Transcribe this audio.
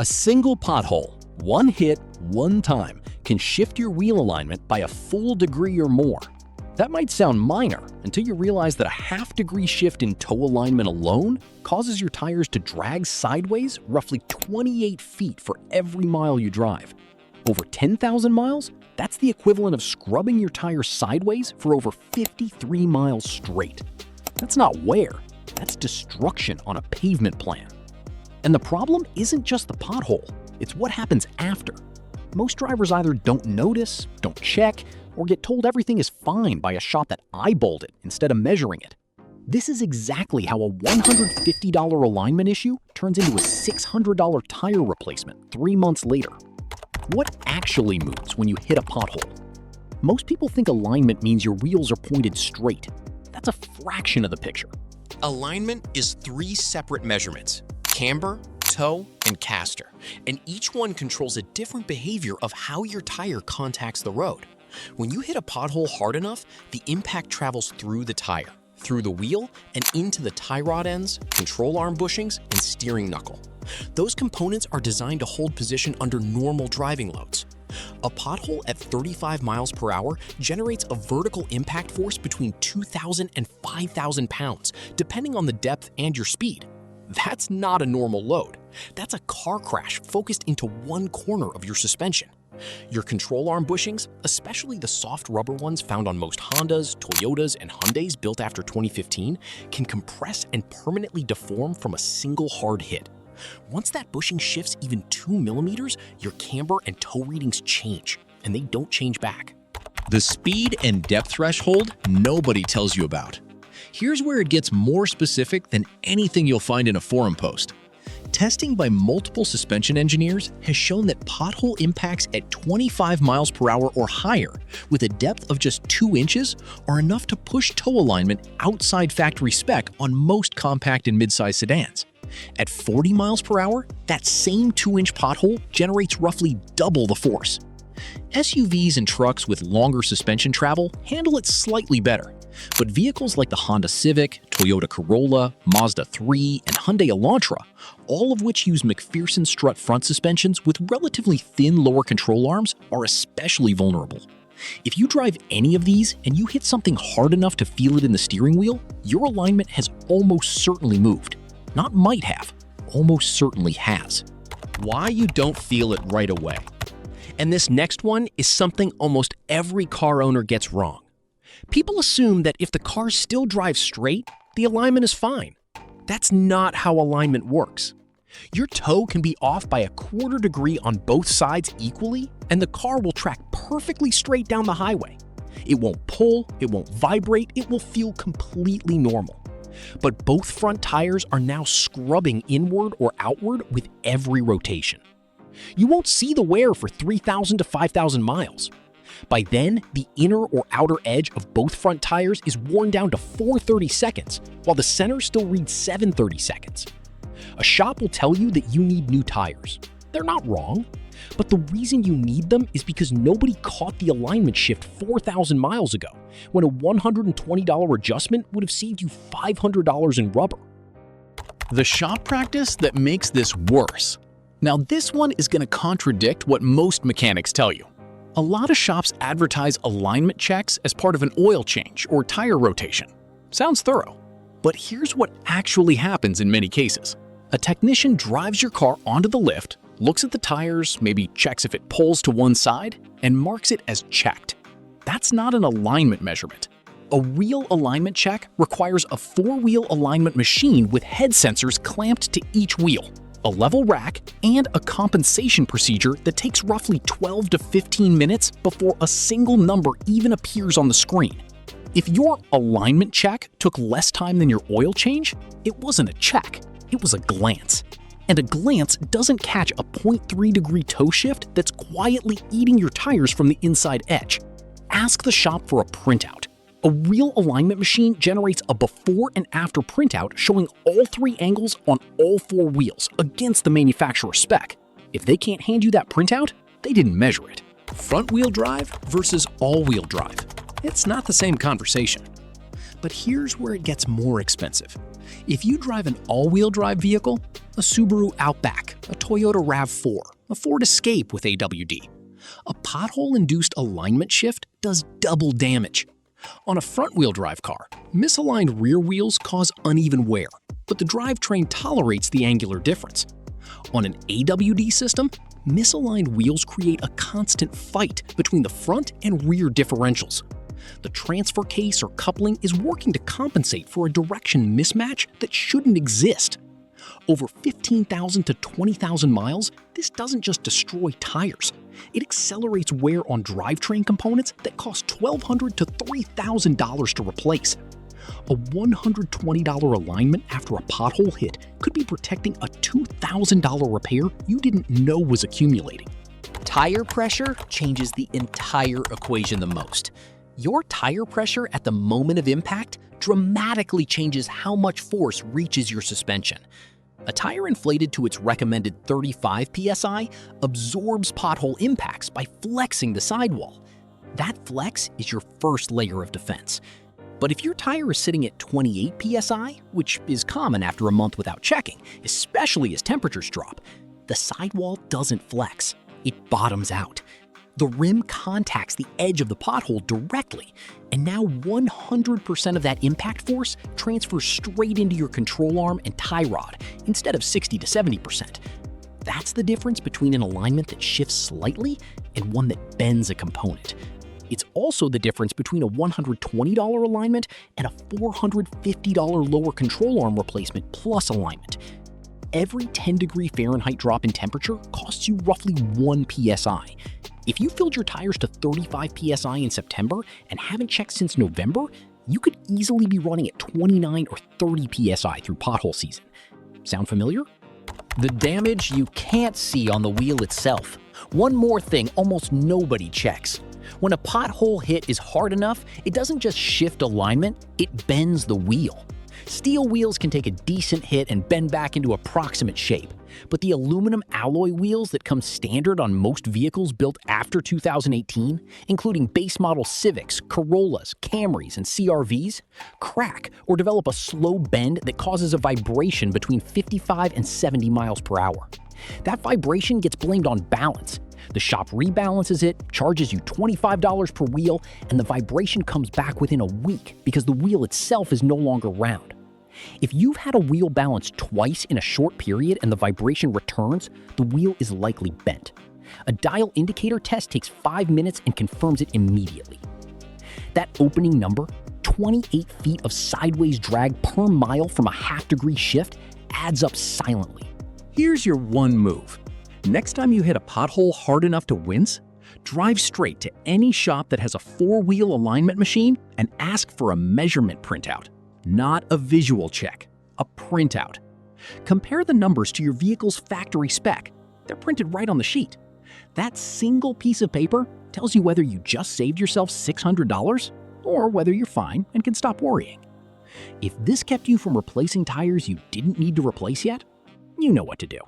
A single pothole, one hit, one time, can shift your wheel alignment by a full degree or more. That might sound minor until you realize that a half-degree shift in toe alignment alone causes your tires to drag sideways roughly 28 feet for every mile you drive. Over 10,000 miles? That's the equivalent of scrubbing your tires sideways for over 53 miles straight. That's not wear, that's destruction on a pavement plan. And the problem isn't just the pothole, it's what happens after. Most drivers either don't notice, don't check, or get told everything is fine by a shop that eyeballed it instead of measuring it. This is exactly how a $150 alignment issue turns into a $600 tire replacement 3 months later. What actually moves when you hit a pothole? Most people think alignment means your wheels are pointed straight. That's a fraction of the picture. Alignment is 3 separate measurements: camber, toe, and caster, and each one controls a different behavior of how your tire contacts the road. When you hit a pothole hard enough, the impact travels through the tire, through the wheel, and into the tie rod ends, control arm bushings, and steering knuckle. Those components are designed to hold position under normal driving loads. A pothole at 35 miles per hour generates a vertical impact force between 2,000 and 5,000 pounds, depending on the depth and your speed. That's not a normal load. That's a car crash focused into one corner of your suspension. Your control arm bushings, especially the soft rubber ones found on most Hondas, Toyotas, and Hyundais built after 2015, can compress and permanently deform from a single hard hit. Once that bushing shifts even 2 millimeters, your camber and toe readings change, and they don't change back. The speed and depth threshold nobody tells you about. Here's where it gets more specific than anything you'll find in a forum post. Testing by multiple suspension engineers has shown that pothole impacts at 25 miles per hour or higher with a depth of just 2 inches are enough to push toe alignment outside factory spec on most compact and midsize sedans. At 40 miles per hour, that same 2-inch pothole generates roughly double the force. SUVs and trucks with longer suspension travel handle it slightly better, but vehicles like the Honda Civic, Toyota Corolla, Mazda 3, and Hyundai Elantra, all of which use McPherson strut front suspensions with relatively thin lower control arms, are especially vulnerable. If you drive any of these and you hit something hard enough to feel it in the steering wheel, your alignment has almost certainly moved. Not might have, almost certainly has. Why you don't feel it right away. And this next one is something almost every car owner gets wrong. People assume that if the car still drives straight, the alignment is fine. That's not how alignment works. Your toe can be off by a 1/4 degree on both sides equally, and the car will track perfectly straight down the highway. It won't pull, it won't vibrate, it will feel completely normal. But both front tires are now scrubbing inward or outward with every rotation. You won't see the wear for 3,000 to 5,000 miles. By then, the inner or outer edge of both front tires is worn down to 430 seconds, while the center still reads 730 seconds. A shop will tell you that you need new tires. They're not wrong, but the reason you need them is because nobody caught the alignment shift 4,000 miles ago, when a $120 adjustment would have saved you $500 in rubber. The shop practice that makes this worse. Now this one is going to contradict what most mechanics tell you. A lot of shops advertise alignment checks as part of an oil change or tire rotation. Sounds thorough. But here's what actually happens in many cases. A technician drives your car onto the lift, looks at the tires, maybe checks if it pulls to one side, and marks it as checked. That's not an alignment measurement. A real alignment check requires a 4-wheel alignment machine with head sensors clamped to each wheel, a level rack, and a compensation procedure that takes roughly 12 to 15 minutes before a single number even appears on the screen. If your alignment check took less time than your oil change, it wasn't a check, it was a glance. And a glance doesn't catch a 0.3 degree toe shift that's quietly eating your tires from the inside edge. Ask the shop for a printout. A real alignment machine generates a before and after printout showing all 3 angles on all 4 wheels against the manufacturer spec. If they can't hand you that printout, they didn't measure it. Front-wheel drive versus all-wheel drive. It's not the same conversation. But here's where it gets more expensive. If you drive an all-wheel drive vehicle, a Subaru Outback, a Toyota RAV4, a Ford Escape with AWD, a pothole-induced alignment shift does double damage. On a front-wheel drive car, misaligned rear wheels cause uneven wear, but the drivetrain tolerates the angular difference. On an AWD system, misaligned wheels create a constant fight between the front and rear differentials. The transfer case or coupling is working to compensate for a direction mismatch that shouldn't exist. Over 15,000 to 20,000 miles, this doesn't just destroy tires. It accelerates wear on drivetrain components that cost $1,200 to $3,000 to replace. A $120 alignment after a pothole hit could be protecting a $2,000 repair you didn't know was accumulating. Tire pressure changes the entire equation the most. Your tire pressure at the moment of impact dramatically changes how much force reaches your suspension. A tire inflated to its recommended 35 psi absorbs pothole impacts by flexing the sidewall. That flex is your first layer of defense. But if your tire is sitting at 28 psi, which is common after a month without checking, especially as temperatures drop, the sidewall doesn't flex. It bottoms out. The rim contacts the edge of the pothole directly, and now 100% of that impact force transfers straight into your control arm and tie rod instead of 60 to 70%. That's the difference between an alignment that shifts slightly and one that bends a component. It's also the difference between a $120 alignment and a $450 lower control arm replacement plus alignment. Every 10-degree Fahrenheit drop in temperature costs you roughly 1 psi. If you filled your tires to 35 psi in September and haven't checked since November, you could easily be running at 29 or 30 psi through pothole season. Sound familiar? The damage you can't see on the wheel itself. One more thing almost nobody checks. When a pothole hit is hard enough, it doesn't just shift alignment, it bends the wheel. Steel wheels can take a decent hit and bend back into approximate shape, but the aluminum alloy wheels that come standard on most vehicles built after 2018, including base model Civics, Corollas, Camrys, and CR-Vs, crack or develop a slow bend that causes a vibration between 55 and 70 miles per hour. That vibration gets blamed on balance. The shop rebalances it, charges you $25 per wheel, and the vibration comes back within a week because the wheel itself is no longer round. If you've had a wheel balance twice in a short period and the vibration returns, the wheel is likely bent. A dial indicator test takes 5 minutes and confirms it immediately. That opening number, 28 feet of sideways drag per mile from a half-degree shift, adds up silently. Here's your one move. Next time you hit a pothole hard enough to wince, drive straight to any shop that has a 4-wheel alignment machine and ask for a measurement printout. Not a visual check, a printout. Compare the numbers to your vehicle's factory spec. They're printed right on the sheet. That single piece of paper tells you whether you just saved yourself $600 or whether you're fine and can stop worrying. If this kept you from replacing tires you didn't need to replace yet, you know what to do.